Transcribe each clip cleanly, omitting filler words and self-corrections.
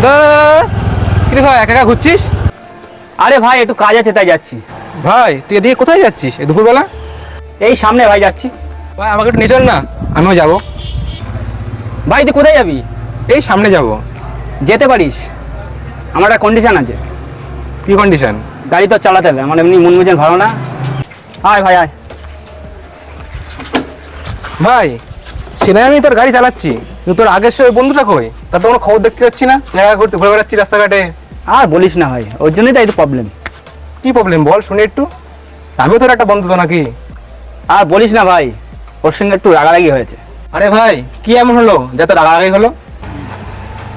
কি রে ভাই, একা একা ঘুরছিস? আরে ভাই একটু কাজ আছে তাই যাচ্ছি। ভাই তুই এদিকে কোথায় যাচ্ছিস এই দুপুরবেলা? এই সামনে ভাই যাচ্ছি। ভাই আমাকে একটু নিয়ে চল না, আমিও যাবো। ভাই তুই কোথায় যাবি? এই সামনে যাব। যেতে পারিস, আমার একটা কন্ডিশন আছে। কি কন্ডিশন? গাড়ি তো চালাতে হবে, আমার এমনি মন মেজাজ ভালো না। আয় ভাই আয়। ভাই সেটা আমি তোর গাড়ি চালাচ্ছি, কিন্তু তোর আগের সে ওই বন্ধুটা কই? তার তো কোনো খবর দেখতে পাচ্ছি না, দেখা করতে ঘুরে বেড়াচ্ছি রাস্তাঘাটে। আর বলিস না ভাই, ওর জন্যই তো একটু প্রবলেম। কি প্রবলেম বল শুনি একটু। আমিও তোর একটা বন্ধু তো নাকি? আর বলিস না ভাই, ওর সঙ্গে একটু রাগারাগি হয়েছে। আরে ভাই কি এমন হলো যে তোর রাগারাগি হলো?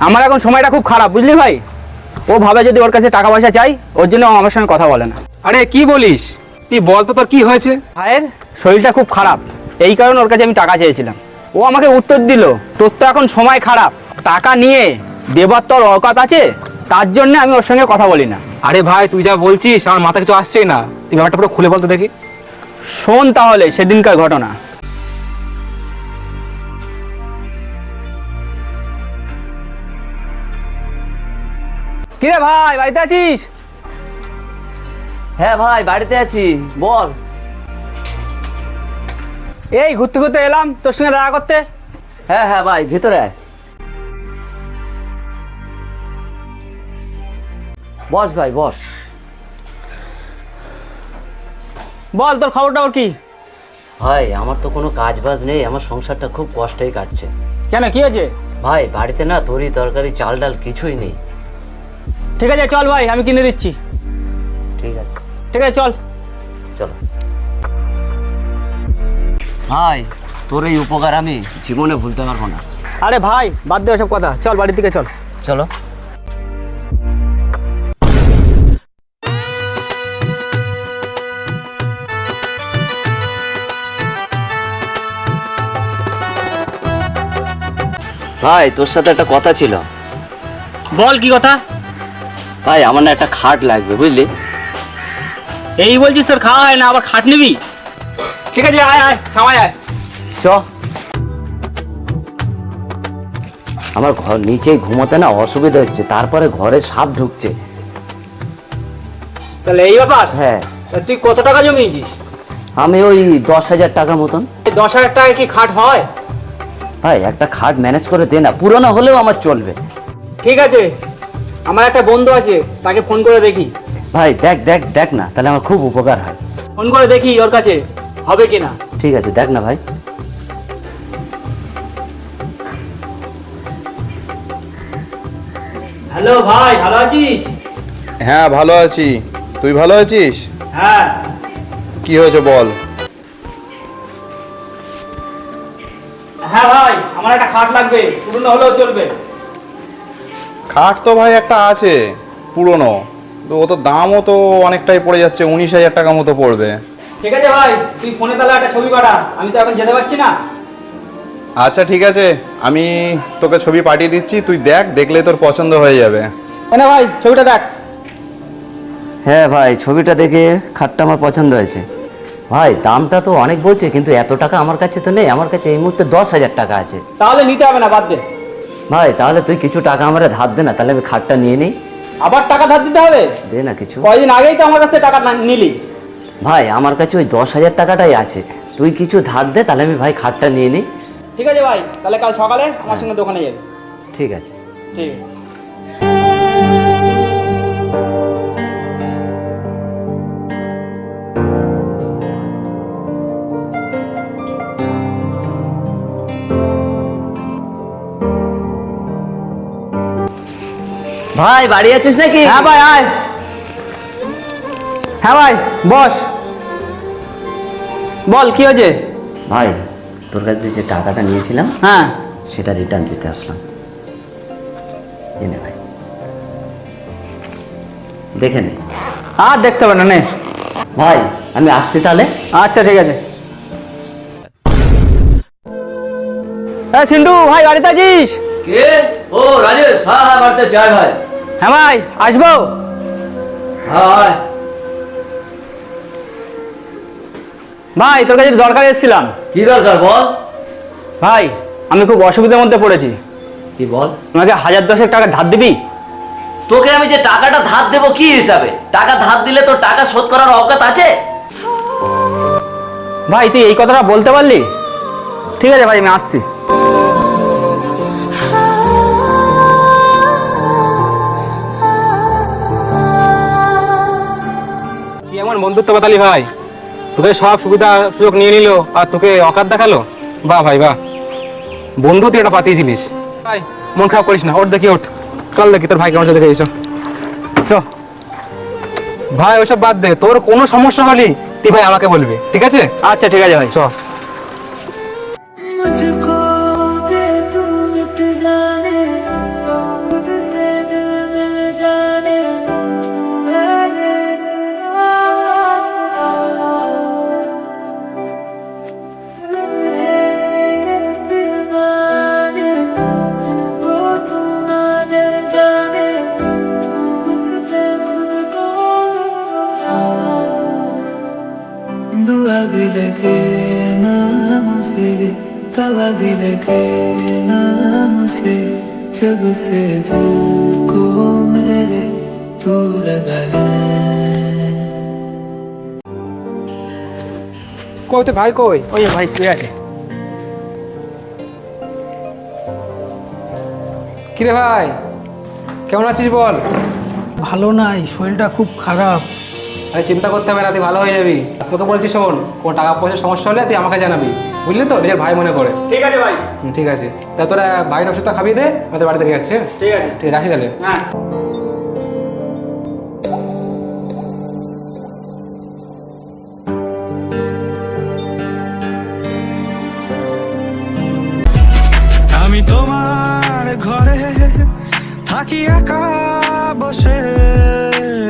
আমার এখন সময়টা খুব খারাপ বুঝলি ভাই। ও ভাবে যদি ওর কাছে টাকা পয়সা চাই, ওর জন্য আমার সঙ্গে কথা বলে না। আরে কি বলিস তুই, বল তো তোর কি হয়েছে? ভাইয়ের শরীরটা খুব খারাপ, এই কারণে ওর কাছে আমি টাকা চেয়েছিলাম। ও আমাকে উত্তর দিল, তোর তো এখন সময় খারাপ, টাকা নিয়ে দেবার তোর অকাত আছে, তার জন্য আমি ওর সঙ্গে কথা বলি না। আরে ভাই তুই যা বলছিস আমার মাথা কিছু আসছেই না, তুই ব্যাপারটা পুরো খুলে বলতে দেখি। শোন তাহলে সেদিনকার ঘটনা। কিরে ভাই বাড়িতে আছিস? হ্যাঁ ভাই বাড়িতে আছি, বল। এই ঘুরতে ঘুরতে এলাম তোর সঙ্গে দেখা করতে। হ্যাঁ হ্যাঁ ভাই ভিতরে আয়। বস ভাই বস। বল তোর খবর টবর কি? ভাই আমার তো কোনো কাজ বাজ নেই, আমার সংসারটা খুব কষ্টেই কাটছে। কেন কি হয়েছে? ভাই বাড়িতে না তরি তরকারি চাল ডাল কিছুই নেই। ঠিক আছে চল ভাই, আমি কিনে দিচ্ছি। ঠিক আছে ঠিক আছে চল। চলো ভাই, তোর এই উপকার আমি জীবনে ভুলতে পারবো না। আরে ভাই বাদ দে ওসব কথা, চল বাড়ির দিকে চল। চলো। ভাই তোর সাথে একটা কথা ছিল। বল কি কথা? ভাই আমার না একটা খাট লাগবে বুঝলি। এই বলছিস তোর খাওয়া হয় না, আবার খাট নিবি? ঠিক আছে আয় আয় ছাওয়ায় আয়। চ। আমার ঘর নিচে ঘুমোতে না অসুবিধা হচ্ছে, তারপরে ঘরে সাপ ঢুকছে। তাহলে এই ব্যাপার? হ্যাঁ। তা তুই কত টাকা জমিয়েছিস? আমি ওই 10,000 টাকা মতন। 10,000 টাকায় কি খাট হয়? ভাই একটা খাট ম্যানেজ করে দে না, পুরোনো হলেও আমার চলবে। ঠিক আছে, আমার একটা বন্ধু আছে, তাকে ফোন করে দেখি। ভাই দেখ দেখ দেখ না, তাহলে আমার খুব উপকার হয়। ফোন করে দেখি ওর কাছে হবে কিনা। ঠিক আছে দেখ না ভাই। হ্যালো ভাই, ভালো আছিস? হ্যাঁ ভালো আছি, তুই ভালো আছিস? হ্যাঁ। কি হয়েছে বল। হ্যাঁ ভাই, আমার একটা খাট লাগবে, পুরনো হলেও চলবে। খাট তো ভাই একটা আছে পুরনো, তো ও তো দামও তো অনেকটাই পড়ে যাচ্ছে, 19,000 টাকা মতো পড়বে। ঠিক আছে ভাই, তুই ফোনে তাহলে একটা ছবি পাঠা, আমি তো এখন যেতে পারছি না। আচ্ছা ঠিক আছে, আমি তোকে ছবি পাঠিয়ে দিচ্ছি, তুই দেখ, দেখলে তোর পছন্দ হয়ে যাবে। না ভাই ছবিটা দেখ। হ্যাঁ ভাই ছবিটা দেখে খাটটা আমার পছন্দ হয়েছে। ভাই দামটা তো অনেক বলছে, কিন্তু এত টাকা আমার কাছে তো নেই, আমার কাছে এই মুহূর্তে 10,000 টাকা আছে। তাহলে নিতে হবে না, বাদ দে। ভাই তাহলে তুই কিছু টাকা আমার ধার দে না, তাহলে আমি খাটটা নিয়ে নিই। আবার টাকা ধার দিতে হবে? দে না কিছু। কয়দিন আগেই তো আমার কাছে টাকা নিলি। ভাই আমার কাছে ওই 10,000 টাকাটাই আছে, তুই কিছু ধার দে, তাহলে আমি ভাই খাটটা নিয়ে নিই। ঠিক আছে ভাই, তাহলে কাল সকালে আমার সঙ্গে দোকানে যাবে। ঠিক আছে। ঠিক আছে। ভাই বাড়ি আছিস নাকি? হ্যাঁ ভাই আয়। হ্যাঁ ভাই বস। বল কি হয়েছে? ভাই তোর কাছ থেকে যে টাকাটা নিয়েছিলাম হ্যাঁ। সেটা রিটার্ন দিতে আসলাম। জেনে ভাই দেখে নে। আর দেখতে হবে না নে। ভাই আমি আসছি তাহলে। আচ্ছা ঠিক আছে। হ্যাঁ সিন্টু ভাই বাড়িতে আছিস? কে? ও রাজেশ, হ্যাঁ হ্যাঁ বাড়িতে যাই ভাই। হ্যাঁ ভাই আসবো। হ্যাঁ ভাই তোর কাছে দরকার এসেছিলাম। কি দরকার বল। ভাই আমি খুব অসুবিধার মধ্যে পড়েছি। কি বল। আমাকে 1010 টাকা ধার দিবি? তোকে আমি যে টাকাটা ধার দেবো কি হিসাবে? টাকা ধার দিলে তোর টাকা শোধ করার অবকাশ আছে? ভাই তুই এই কথাটা বলতে পারলি? ঠিক আছে ভাই, আমি আসছি। কি এমন বন্ধুত্ব বাতালি ভাই, তোকে সব সুবিধা সুযোগ নিয়ে নিল আর তোকে অকাত দেখালো। বাহ ভাই বাহ, বন্ধু তুই এটা পাতিয়েছিলিস। ভাই মন খারাপ করিস না, ওঠ দেখি ওঠ, চল দেখি তোর ভাই কেমন দেখে এসো। চ ভাই, ওইসব বাদ দে, তোর কোনো সমস্যা হলে তুই ভাই আমাকে বলবি, ঠিক আছে? আচ্ছা ঠিক আছে ভাই, চ। मुझको दे तू मिट जाने खुद से दिल मिल जाने दीवाने को तू ना दे जाने खुद से खुद को दुआ भी लगे ना मुझे दवा भी लगे ना मुझे जब से दिल को मेरे तू लगा है কই তো ভাই, কই? ওই যে ভাই শুয়ে আছে। কিরে ভাই, কেমন আছিস বল? ভালো নাই, শরীরটা খুব খারাপ। আরে চিন্তা করতে হবে না, তুই ভালো হয়ে যাবি। তোকে বলছি শোন, কোনো টাকা পয়সার সমস্যা হলে তুই আমাকে জানাবি, বুঝলি তো? নিজের ভাই মনে করে। ঠিক আছে ভাই। ঠিক আছে, তা তোরা ভাইয়ের ওষুধটা খাবিয়ে দে, আমাদের বাড়িতে নিয়ে যাচ্ছে। ঠিক আছে। ঠিক আছে, আসি তাহলে। হ্যাঁ। আমি তোমার ঘরে থাকি একা বসে